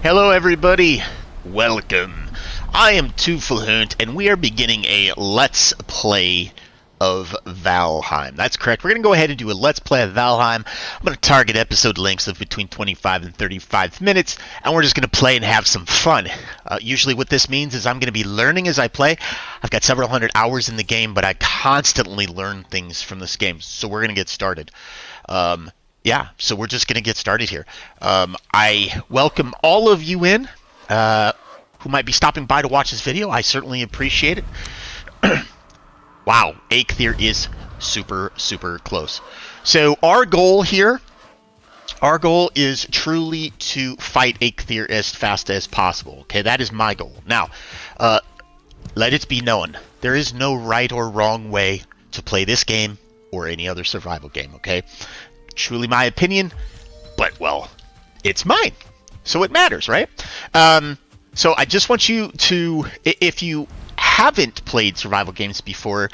Hello everybody, welcome. I am Twofelhunt and we are beginning a Let's Play of Valheim. That's correct, we're going to go ahead and do a Let's Play of Valheim. I'm going to target episode lengths of between 25 and 35 minutes, and we're just going to play and have some fun. Usually what this means is I'm going to be learning as I play. I've got several hundred hours in the game, but I constantly learn things from this game, so we're going to get started. Yeah, so we're just going to get started here. I welcome all of you in who might be stopping by to watch this video. I certainly appreciate it. Wow, Eikthyr is super, super close. So our goal here, is truly to fight Eikthyr as fast as possible. Okay, that is my goal. Now, let it be known, there is no right or wrong way to play this game or any other survival game, okay? Truly my opinion, but, well, it's mine, so it matters, right? So I just want you to, if you haven't played survival games before,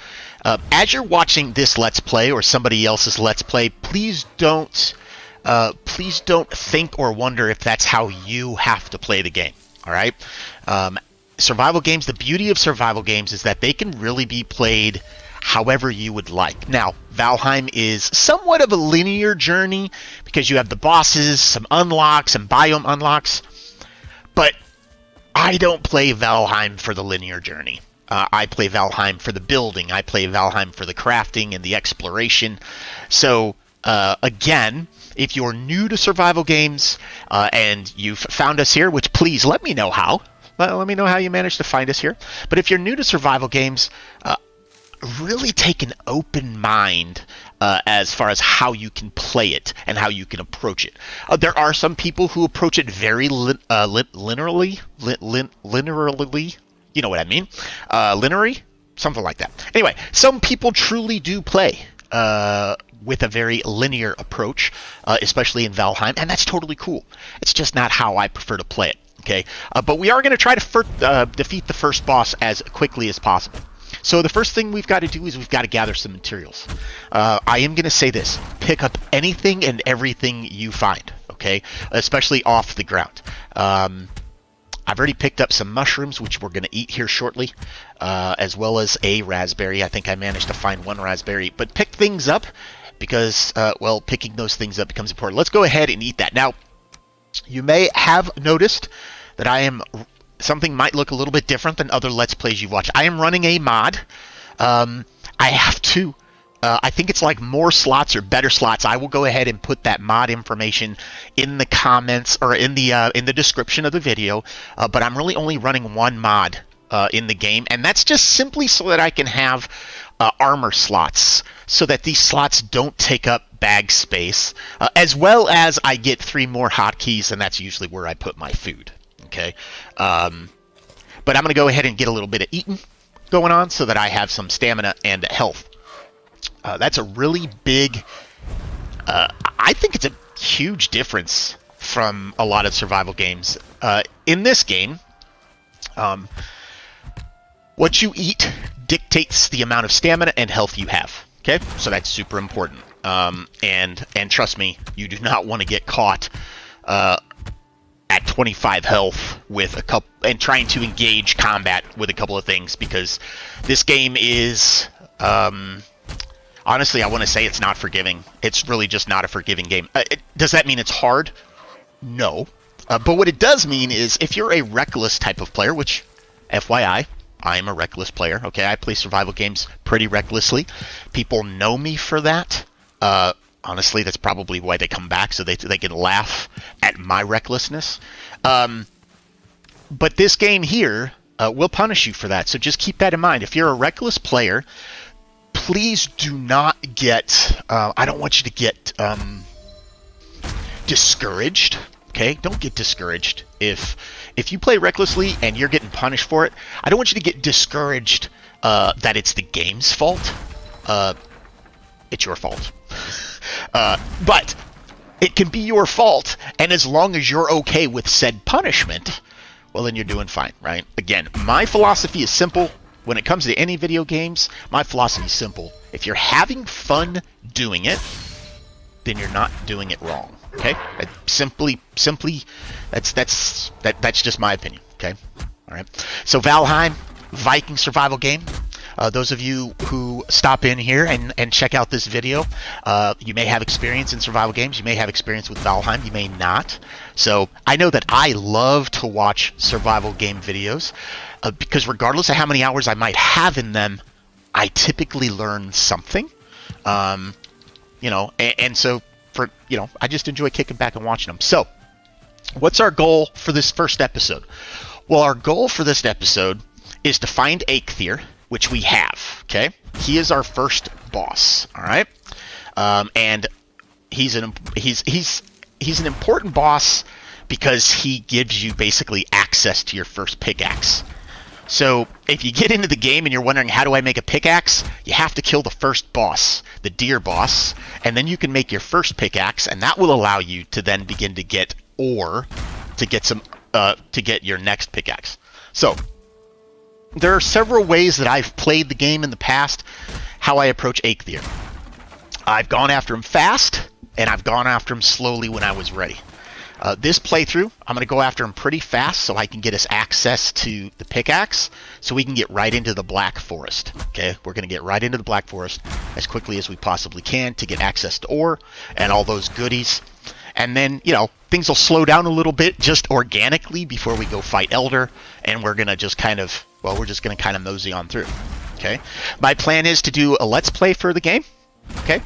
as you're watching this Let's Play or somebody else's Let's Play, please don't think or wonder if that's how you have to play the game, all right? Survival games, the beauty of survival games is that they can really be played however you would like. Now, Valheim is somewhat of a linear journey because you have the bosses, some unlocks, some biome unlocks, but I don't play Valheim for the linear journey. I play Valheim for the building. I play Valheim for the crafting and the exploration. So, again, if you're new to survival games and you've found us here, which please let me know how. Let me know how you managed to find us here. But if you're new to survival games, really take an open mind as far as how you can play it and how you can approach it. There are some people who approach it very linearly. You know what I mean? Lineary? Something like that. Anyway, some people truly do play with a very linear approach, especially in Valheim, and that's totally cool. It's just not how I prefer to play it. Okay, but we are going to try to defeat the first boss as quickly as possible. So the first thing we've got to do is we've got to gather some materials. I am going to say this. Pick up anything and everything you find, okay? Especially off the ground. I've already picked up some mushrooms, which we're going to eat here shortly, as well as a raspberry. I think I managed to find one raspberry. But pick things up because, well, picking those things up becomes important. Let's go ahead and eat that. Now, you may have noticed that I am... Something might look a little bit different than other Let's Plays you've watched. I am running a mod. I have to. I think it's like more slots or better slots. I will go ahead and put that mod information in the comments or in the description of the video. But I'm really only running one mod in the game, and that's just simply so that I can have armor slots, so that these slots don't take up bag space, as well as I get 3 more hotkeys, and that's usually where I put my food. Okay, but I'm going to go ahead and get a little bit of eating going on so that I have some stamina and health. That's a really big, I think it's a huge difference from a lot of survival games. In this game, what you eat dictates the amount of stamina and health you have. Okay, so that's super important. And trust me, you do not want to get caught at 25 health with a couple and trying to engage combat with a couple of things, because this game is honestly, I want to say it's not forgiving. It's really just not a forgiving game. Does that mean it's hard? No. But what it does mean is if you're a reckless type of player, which FYI, I am a reckless player. Okay, I play survival games pretty recklessly. People know me for that. Honestly, that's probably why they come back, so they can laugh at my recklessness. But this game here will punish you for that, so just keep that in mind. If you're a reckless player, please do not get... I don't want you to get discouraged, okay? Don't get discouraged. If you play recklessly and you're getting punished for it, I don't want you to get discouraged that it's the game's fault. It's your fault. But it can be your fault, and as long as you're okay with said punishment, well, then you're doing fine, right? Again, my philosophy is simple. When it comes to any video games, my philosophy is simple. If you're having fun doing it, then you're not doing it wrong. Okay, simply, that's just my opinion. Okay, all right. So Valheim, Viking survival game. Those of you who stop in here and check out this video, you may have experience in survival games. You may have experience with Valheim. You may not. So I know that I love to watch survival game videos because regardless of how many hours I might have in them, I typically learn something. And so I just enjoy kicking back and watching them. So what's our goal for this first episode? Well, our goal for this episode is to find Eikthyr, which we have. Okay, he is our first boss. All right, and he's an important boss because he gives you basically access to your first pickaxe. So if you get into the game and you're wondering how do I make a pickaxe, you have to kill the first boss, the deer boss, and then you can make your first pickaxe, and that will allow you to then begin to get ore to get your next pickaxe. So there are several ways that I've played the game in the past, how I approach Eikthyr. I've gone after him fast, and I've gone after him slowly when I was ready. This playthrough, I'm going to go after him pretty fast so I can get us access to the pickaxe so we can get right into the Black Forest. Okay, we're going to get right into the Black Forest as quickly as we possibly can to get access to ore and all those goodies. And then, things will slow down a little bit just organically before we go fight Elder, and we're going to just kind of mosey on through. Okay, my plan is to do a Let's Play for the game. Okay,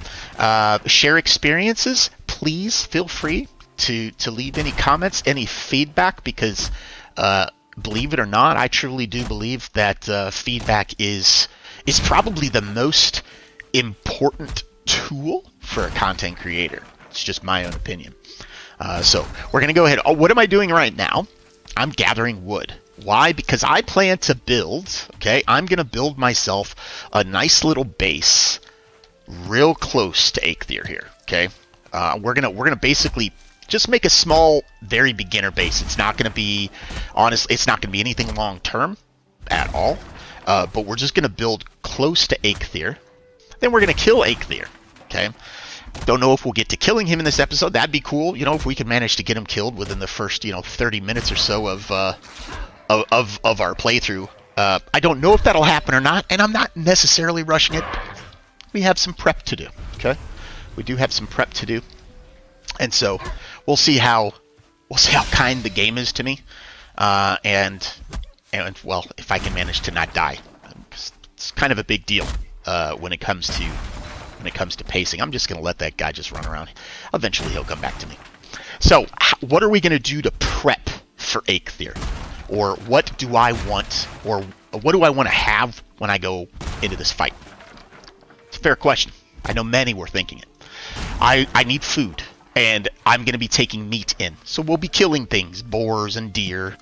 share experiences. Please feel free to leave any comments, any feedback, because believe it or not, I truly do believe that feedback is probably the most important tool for a content creator. It's just my own opinion. So we're going to go ahead. Oh, what am I doing right now? I'm gathering wood. Why? Because I plan to build, okay, I'm going to build myself a nice little base real close to Eikthyr here, okay? We're gonna basically just make a small, very beginner base. It's not going to be, honestly, it's not going to be anything long term at all. But we're just going to build close to Eikthyr. Then we're going to kill Eikthyr. Okay. Don't know if we'll get to killing him in this episode. That'd be cool. If we could manage to get him killed within the first, 30 minutes or so of our playthrough. I don't know if that'll happen or not, and I'm not necessarily rushing it. We have some prep to do. Okay. We do have some prep to do. And so we'll see how kind the game is to me, and well, if I can manage to not die. It's kind of a big deal when it comes to pacing. I'm just gonna let that guy just run around. Eventually he'll come back to me. So what are we gonna do to prep for Eikthyr, or what do I want, or what do I want to have when I go into this fight? It's a fair question. I know many were thinking it. I need food. And I'm going to be taking meat in. So we'll be killing things, boars and deer,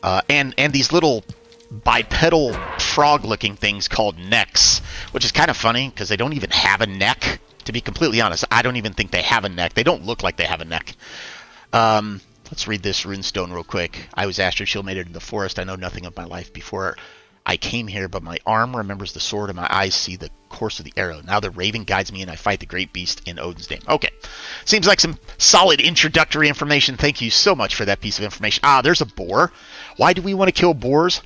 and these little bipedal frog-looking things called necks, which is kind of funny because they don't even have a neck. To be completely honest, I don't even think they have a neck. They don't look like they have a neck. Let's read this runestone real quick. I was Astro Shield made it in the forest. I know nothing of my life before I came here, but my arm remembers the sword and my eyes see the course of the arrow. Now the raven guides me and I fight the great beast in Odin's name. Okay. Seems like some solid introductory information. Thank you so much for that piece of information. There's a boar. Why do we want to kill boars?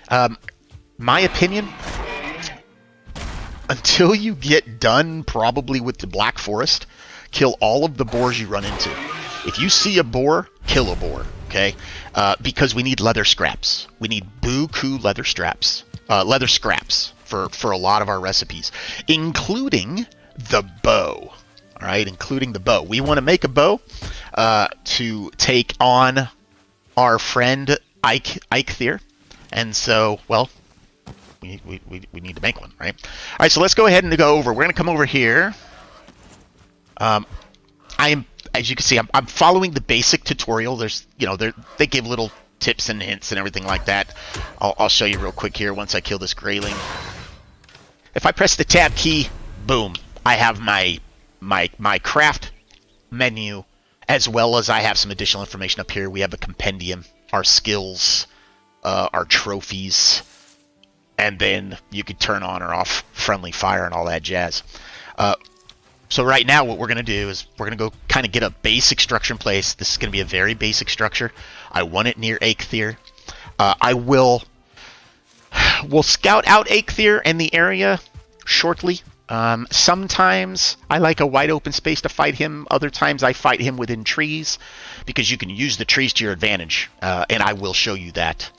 My opinion, until you get done probably with the Black Forest, kill all of the boars you run into. If you see a boar, kill a boar. Okay, because we need leather scraps. We need buku leather scraps for a lot of our recipes, including the bow. All right, including the bow. We want to make a bow to take on our friend Eikthyr, and so we need to make one, right? All right, so let's go ahead and go over. We're gonna come over here. As you can see, I'm following the basic tutorial. There's, they give little tips and hints and everything like that. I'll show you real quick here once I kill this grayling. If I press the tab key, boom, I have my craft menu, as well as I have some additional information up here. We have a compendium, our skills, our trophies, and then you could turn on or off friendly fire and all that jazz. So right now what we're going to do is we're going to go kind of get a basic structure in place. This is going to be a very basic structure. I want it near Eikthyr. We'll scout out Eikthyr and the area shortly. Sometimes I like a wide open space to fight him. Other times I fight him within trees because you can use the trees to your advantage. And I will show you that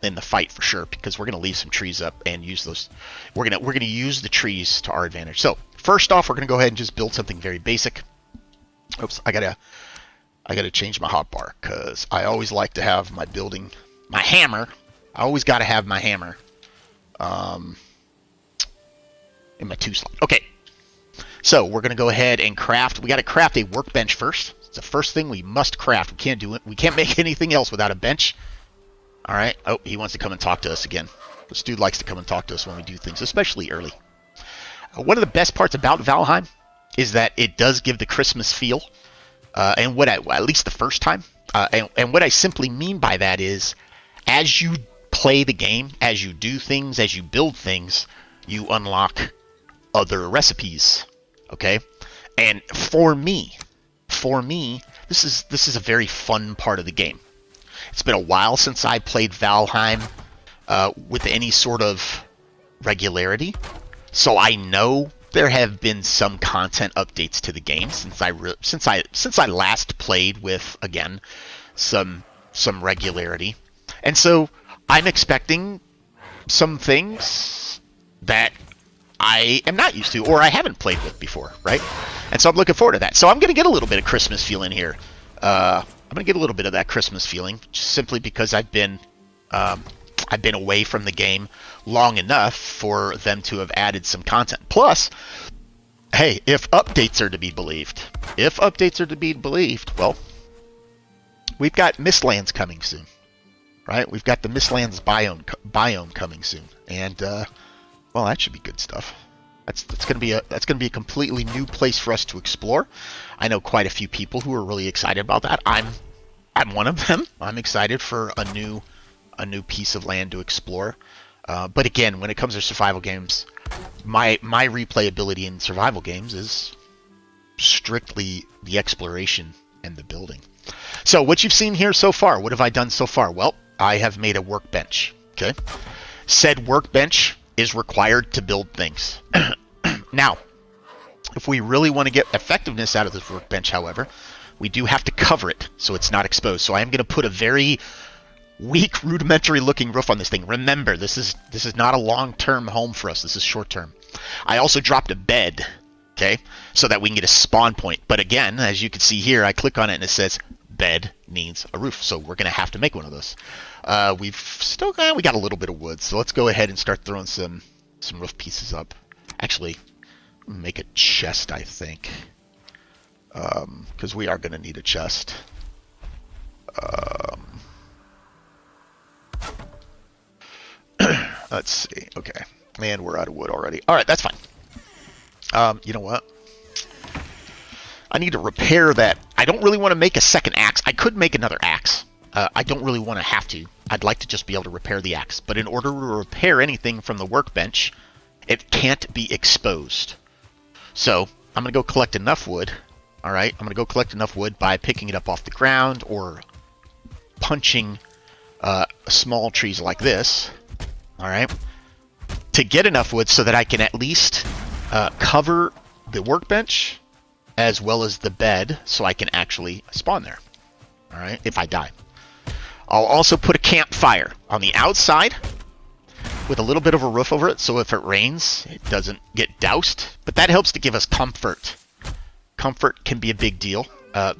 in the fight for sure, because we're going to leave some trees up and use those. We're going to use the trees to our advantage. So first off, we're going to go ahead and just build something very basic. Oops, I gotta change my hotbar because I always like to have my hammer. I always got to have my hammer in my 2 slot. Okay, so we're going to go ahead and craft. We got to craft a workbench first. It's the first thing we must craft. We can't do it. We can't make anything else without a bench. All right. Oh, he wants to come and talk to us again. This dude likes to come and talk to us when we do things, especially early. One of the best parts about Valheim is that it does give the Christmas feel, and at least the first time. And what I simply mean by that is, as you play the game, as you do things, as you build things, you unlock other recipes. Okay, and for me, this is a very fun part of the game. It's been a while since I played Valheim with any sort of regularity, so I know there have been some content updates to the game since I last played with, again, some regularity, and so I'm expecting some things that I am not used to or I haven't played with before, right? And so I'm looking forward to that. So I'm going to get a little bit of Christmas feeling here. I'm going to get a little bit of that Christmas feeling just simply because I've been away from the game long enough for them to have added some content. Plus, hey, if updates are to be believed, well, we've got Mistlands coming soon, right? We've got the Mistlands biome coming soon, and well, that should be good stuff. That's going to be a completely new place for us to explore. I know quite a few people who are really excited about that. I'm one of them. I'm excited for a new piece of land to explore. But again, when it comes to survival games, my replayability in survival games is strictly the exploration and the building. So what you've seen here so far, what have I done so far? Well, I have made a workbench. Okay, said workbench is required to build things. Now, if we really want to get effectiveness out of this workbench, however, we do have to cover it so it's not exposed. So I am going to put a very weak, rudimentary looking roof on this thing. Remember, this is not a long-term home for us. This is short-term. I also dropped a bed, okay, so that we can get a spawn point. But again, as you can see here, I click on it and it says bed needs a roof. So we're going to have to make one of those. We got a little bit of wood, so let's go ahead and start throwing some roof pieces up. Actually, make a chest, I think, because we are going to need a chest. Let's see. Okay, man, we're out of wood already. All right, that's fine. You know what? I need to repair that. I don't really want to make a second axe. I could make another axe. I don't really want to have to. I'd like to just be able to repair the axe. But in order to repair anything from the workbench, it can't be exposed. So I'm going to go collect enough wood. All right, I'm going to go collect enough wood by picking it up off the ground or punching small trees like this. All right, to get enough wood so that I can at least cover the workbench as well as the bed so I can actually spawn there. All right, if I die. I'll also put a campfire on the outside with a little bit of a roof over it, so if it rains, it doesn't get doused. But that helps to give us comfort. Comfort can be a big deal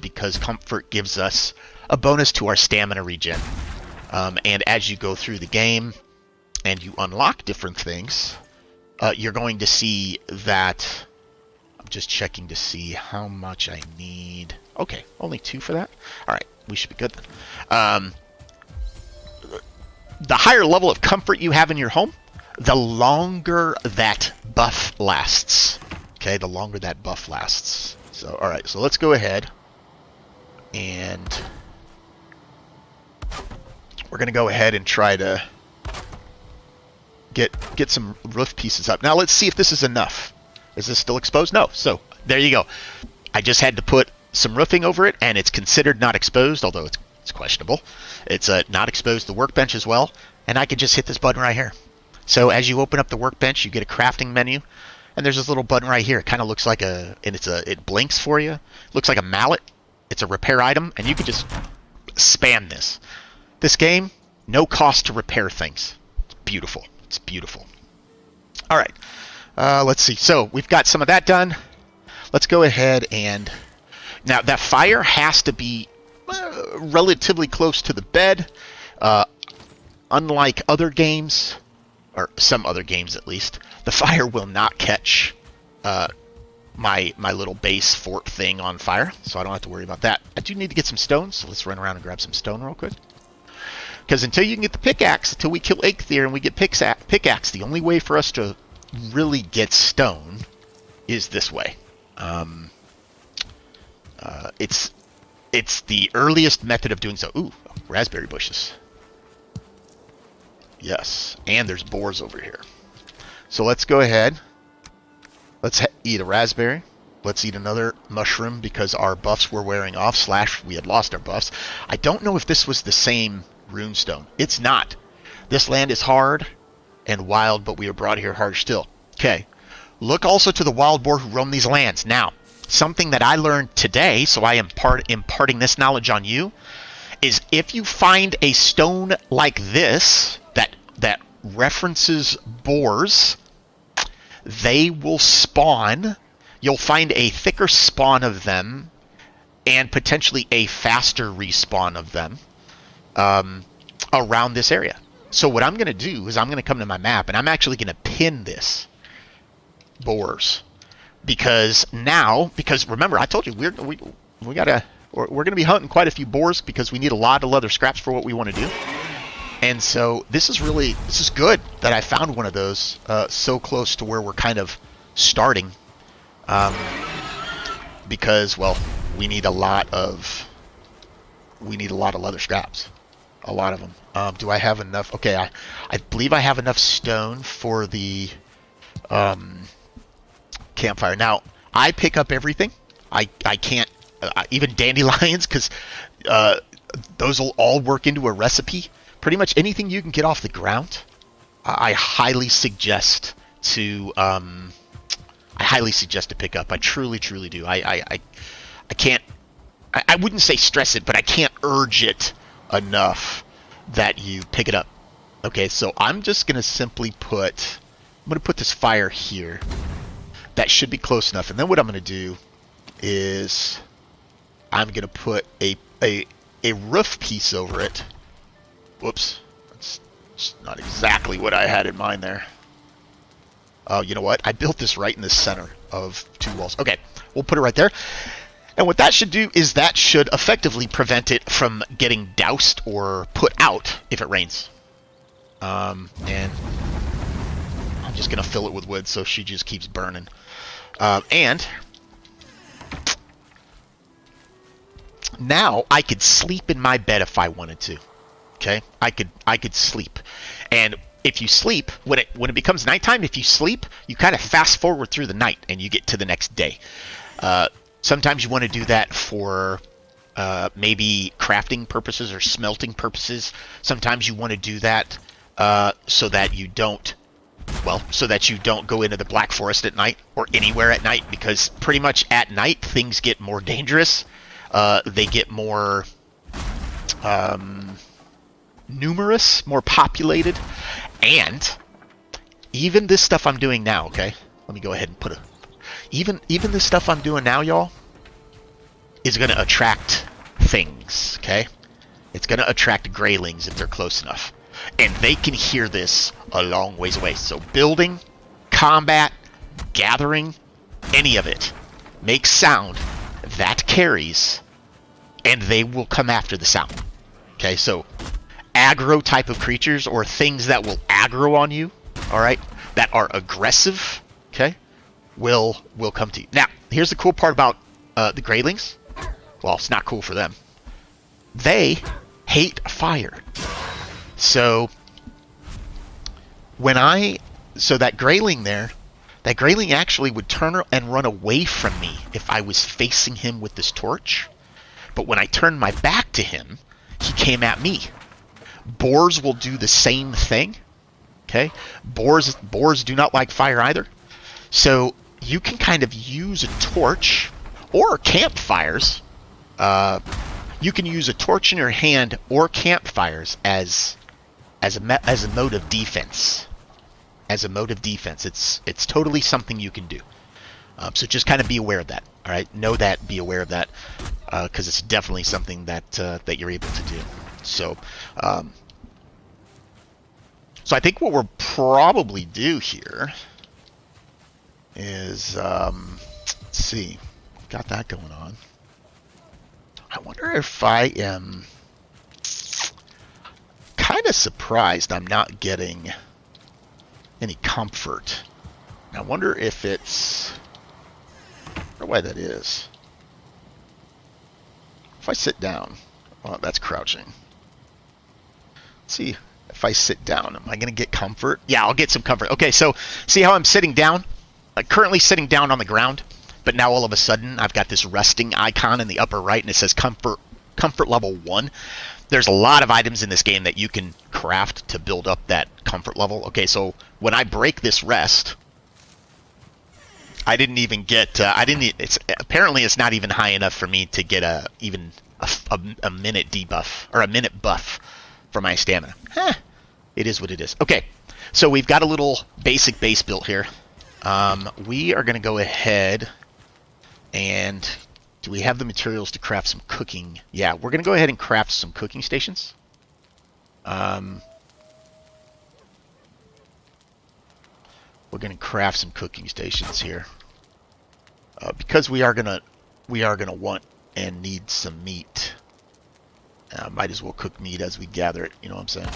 because comfort gives us a bonus to our stamina regen. And as you go through the game and you unlock different things, you're going to see that... I'm just checking to see how much I need. Okay, only 2 for that? All right, we should be good then. The higher level of comfort you have in your home, the longer that buff lasts. Okay, the longer that buff lasts. So, all right, so let's go ahead and we're going to go ahead and try to get some roof pieces up. Now let's see if this is enough. Is this still exposed? No. So There you go. I just had to put some roofing over it, and it's considered not exposed, although it's questionable. It's not exposed to the workbench as well, and I can just hit this button right here. So as you open up the workbench, you get a crafting menu, and there's this little button right here. It kind of looks like it blinks for you. It looks like a mallet. It's a repair item, and you can just spam this. This game, no cost to repair things. It's beautiful. It's beautiful. All right. Let's see. So we've got some of that done. Let's go ahead and... Now, that fire has to be relatively close to the bed. Unlike other games, or some other games at least, the fire will not catch my little base fort thing on fire, so I don't have to worry about that. I do need to get some stones, so let's run around and grab some stone real quick. Because until you can get the pickaxe, until we kill Eikthyr and we get pickaxe, the only way for us to really get stone is this way. It's the earliest method of doing so. Ooh, raspberry bushes. Yes, and there's boars over here. So let's go ahead. Let's eat a raspberry. Let's eat another mushroom because our buffs were wearing off, / we had lost our buffs. I don't know if this was the same runestone. It's not. This land is hard and wild, but we were brought here hard still. Okay. Look also to the wild boar who roam these lands. Now, something that I learned today, so I am imparting this knowledge on you, is if you find a stone like this that references boars, they will spawn. You'll find a thicker spawn of them and potentially a faster respawn of them around this area. So what I'm going to do is I'm going to come to my map and I'm actually going to pin this boars. Because remember, I told you we're going to be hunting quite a few boars because we need a lot of leather scraps for what we want to do. And so this is good that I found one of those so close to where we're kind of starting. Because, well, we need a lot of leather scraps. A lot of them. Do I have enough? Okay, I believe I have enough stone for the campfire. Now, I pick up everything. I can't, even dandelions, because those will all work into a recipe. Pretty much anything you can get off the ground, I highly suggest to pick up. I truly do. I can't, I wouldn't say stress it, but I can't urge it enough that you pick it up. Okay, so I'm just going to simply I'm going to put this fire here. That should be close enough. And then what I'm going to do is I'm going to put a roof piece over it. Whoops. That's not exactly what I had in mind there. Oh, you know what? I built this right in the center of two walls. Okay, we'll put it right there. And what that should do is that should effectively prevent it from getting doused or put out if it rains. And I'm just going to fill it with wood so she just keeps burning. And now I could sleep in my bed if I wanted to. Okay, I could sleep, and if you sleep, when it becomes nighttime, if you sleep, you kind of fast forward through the night and you get to the next day. Sometimes you want to do that for maybe crafting purposes or smelting purposes. Sometimes you want to do that so that you don't go into the Black Forest at night or anywhere at night, because pretty much at night things get more dangerous. They get more numerous, more populated, and even this stuff I'm doing now, okay? Let me go ahead and put even this stuff I'm doing now, y'all, is going to attract things, okay? It's going to attract greylings if they're close enough. And they can hear this a long ways away. So building, combat, gathering, any of it makes sound that carries, and they will come after the sound. Okay, so aggro type of creatures or things that will aggro on you, all right, that are aggressive, okay, will come to you. Now, here's the cool part about the greylings. Well, it's not cool for them. They hate fire. So that grayling there, that Grayling actually would turn and run away from me if I was facing him with this torch. But when I turned my back to him, he came at me. Boars will do the same thing. Okay? Boars do not like fire either. So you can kind of use a torch or campfires. You can use a torch in your hand or campfires as a mode of defense. As a mode of defense, it's totally something you can do. So just kind of be aware of that. All right, know that, be aware of that, because it's definitely something that that you're able to do. So, so I think what we'll probably do here is, let's see, got that going on. I wonder if I am kind of surprised I'm not getting any comfort. I wonder if it's, I wonder why that is. If I sit down, well, that's crouching. Let's see if I sit down, am I going to get comfort? Yeah, I'll get some comfort. Okay, so see how I'm sitting down? Currently sitting down on the ground, but now all of a sudden I've got this resting icon in the upper right, and it says comfort level 1. There's a lot of items in this game that you can craft to build up that comfort level. Okay, so when I break this rest, I didn't even get. Apparently it's not even high enough for me to get a minute debuff or a minute buff for my stamina. It is what it is. Okay, so we've got a little basic base built here. We are going to go ahead and, do we have the materials to craft some cooking? Yeah, we're going to go ahead and craft some cooking stations. We're going to craft some cooking stations here, because we are gonna want and need some meat. Might as well cook meat as we gather it. You know what I'm saying?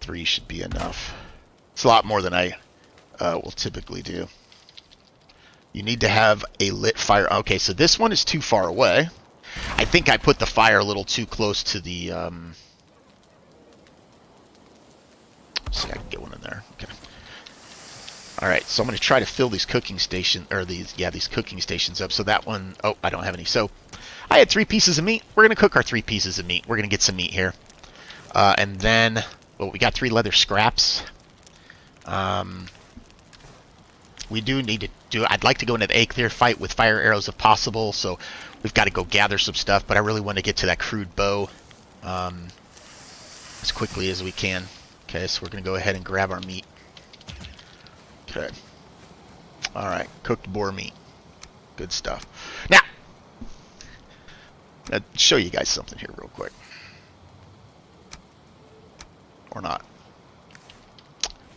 3 should be enough. It's a lot more than I will typically do. You need to have a lit fire. Okay, so this one is too far away. I think I put the fire a little too close to the. See, I can get one in there. Okay. All right, so I'm going to try to fill these cooking station or these cooking stations up. So that one, oh, I don't have any. So I had 3 pieces of meat. We're going to cook our 3 pieces of meat. We're going to get some meat here, and then, well, we got 3 leather scraps. We do need to do. I'd like to go into the Eikthyr fight with fire arrows if possible. So we've got to go gather some stuff. But I really want to get to that crude bow as quickly as we can. Okay, so we're going to go ahead and grab our meat. Okay. Alright, cooked boar meat. Good stuff. Now, I'll show you guys something here real quick. Or not.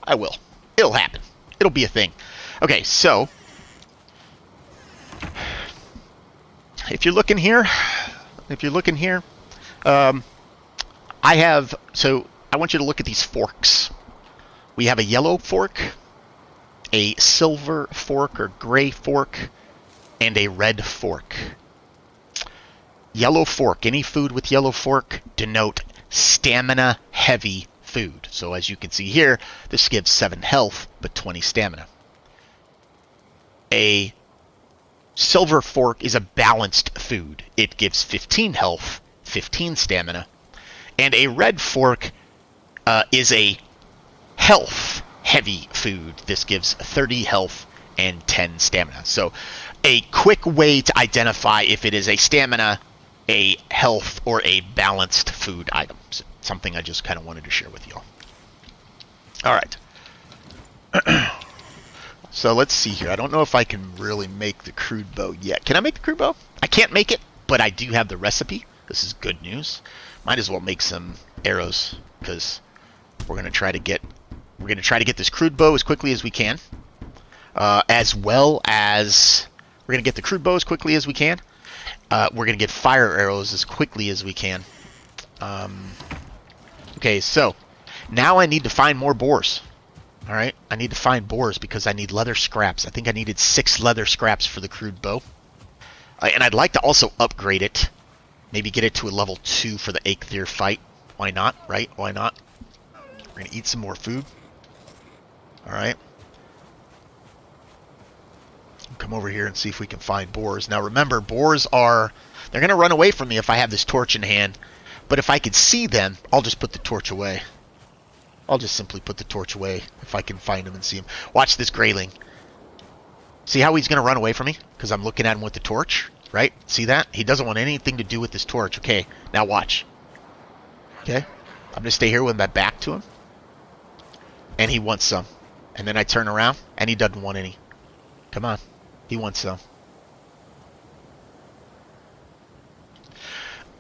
I will. It'll happen. It'll be a thing. Okay, so, if you're looking here, I have, so I want you to look at these forks. We have a yellow fork, a silver fork or gray fork, and a red fork. Yellow fork, any food with yellow fork denote stamina heavy food. So as you can see here, this gives 7 health, but 20 stamina. A silver fork is a balanced food. It gives 15 health, 15 stamina. And a red fork is a health heavy food. This gives 30 health and 10 stamina. So a quick way to identify if it is a stamina, a health, or a balanced food item. So something I just kind of wanted to share with y'all. All right. So let's see here. I don't know if I can really make the crude bow yet. Can I make the crude bow? I can't make it, but I do have the recipe. This is good news. Might as well make some arrows, because we're going to try to get this crude bow as quickly as we can. As well as we're going to get the crude bow as quickly as we can. We're going to get fire arrows as quickly as we can. Okay, so now I need to find more boars. All right, I need to find boars because I need leather scraps. I think I needed 6 leather scraps for the crude bow. And I'd like to also upgrade it. Maybe get it to a level 2 for the Eikthyr fight. Why not, right? Why not? We're going to eat some more food. All right. Come over here and see if we can find boars. Now remember, boars are... They're going to run away from me if I have this torch in hand. But if I can see them, I'll just put the torch away. I'll just simply put the torch away if I can find him and see him. Watch this grayling. See how he's going to run away from me? Because I'm looking at him with the torch, right? See that? He doesn't want anything to do with this torch. Okay, now watch. Okay? I'm going to stay here with my back to him. And he wants some. And then I turn around, and he doesn't want any. Come on. He wants some.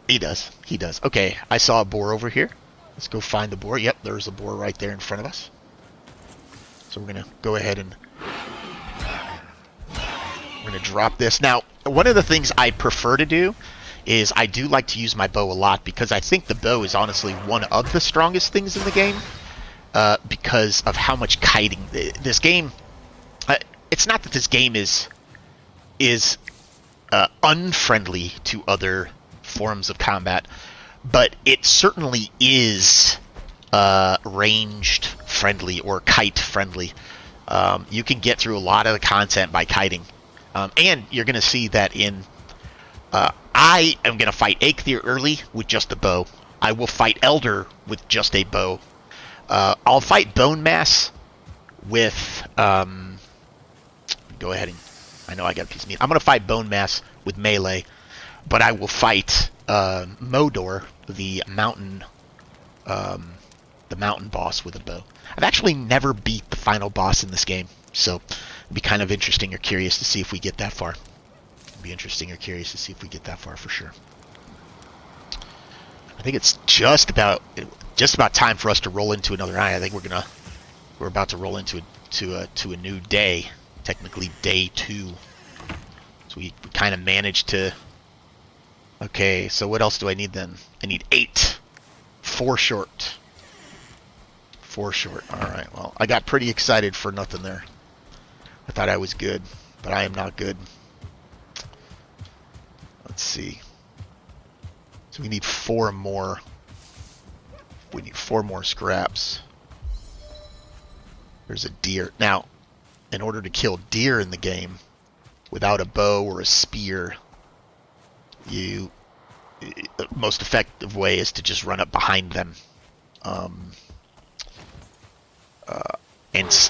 He does. He does. Okay, I saw a boar over here. Let's go find the boar. Yep, there's a boar right there in front of us. So we're going to go ahead and... We're going to drop this. Now, one of the things I prefer to do is I do like to use my bow a lot because I think the bow is honestly one of the strongest things in the game because of how much kiting. This game... it's not that this game is unfriendly to other forms of combat, but it certainly is ranged friendly or kite friendly. You can get through a lot of the content by kiting. And you're going to see that in... I am going to fight Eikthyr early with just a bow. I will fight Elder with just a bow. I'll fight Bone Mass with... go ahead and... I know I got a piece of meat. I'm going to fight Bone Mass with melee, but I will fight Modor, the mountain boss, with a bow. I've actually never beat the final boss in this game, so it'd be kind of interesting or curious to see if we get that far. It'd be interesting or curious to see if we get that far for sure. I think it's just about time for us to roll into another night. I think we're about to roll into a new day. Technically day 2. So we kind of managed to... Okay, so what else do I need then? I need 8. 4 short. 4 short. Alright, well, I got pretty excited for nothing there. I thought I was good, but I am not good. Let's see. So we need 4 more. We need 4 more scraps. There's a deer. Now, in order to kill deer in the game without a bow or a spear, the most effective way is to just run up behind them.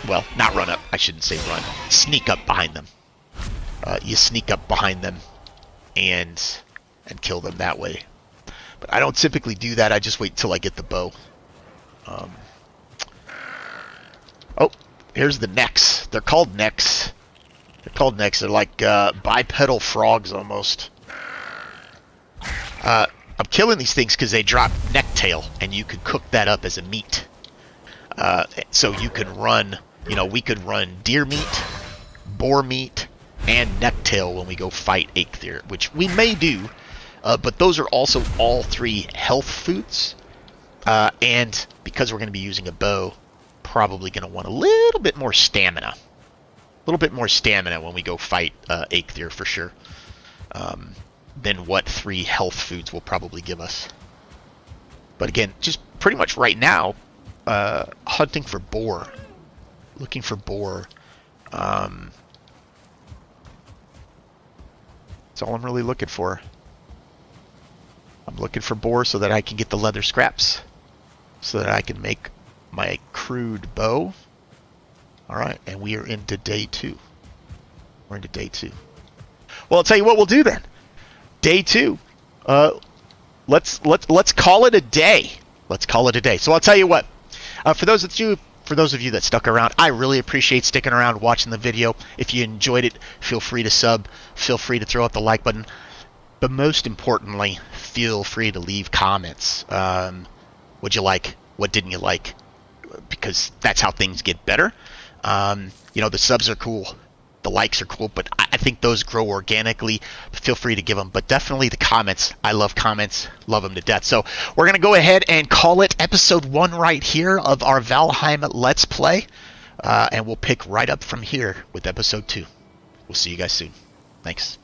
Well, not run up. I shouldn't say run. Sneak up behind them. You sneak up behind them and kill them that way. But I don't typically do that. I just wait until I get the bow. Oh, here's the necks. They're called necks. They're like bipedal frogs almost. I'm killing these things because they drop necktail, and you could cook that up as a meat. So you can run, we could run deer meat, boar meat, and necktail when we go fight Eikthyr, which we may do, but those are also all 3 health foods. And because we're going to be using a bow, probably going to want a little bit more stamina. A little bit more stamina when we go fight Eikthyr for sure. Than what 3 health foods will probably give us. But again, just pretty much right now, hunting for boar. Looking for boar. That's all I'm really looking for. I'm looking for boar so that I can get the leather scraps. So that I can make my crude bow. Alright, and we are into day 2. We're into day 2. Well, I'll tell you what we'll do then. Day 2. Let's call it a day. Let's call it a day. So I'll tell you what. For those of you that stuck around, I really appreciate sticking around watching the video. If you enjoyed it, feel free to sub. Feel free to throw out the like button. But most importantly, feel free to leave comments. What'd you like? What didn't you like? Because that's how things get better. The subs are cool. The likes are cool, but I think those grow organically. Feel free to give them. But definitely the comments. I love comments. Love them to death. So we're going to go ahead and call it episode 1 right here of our Valheim Let's Play. And we'll pick right up from here with episode 2. We'll see you guys soon. Thanks.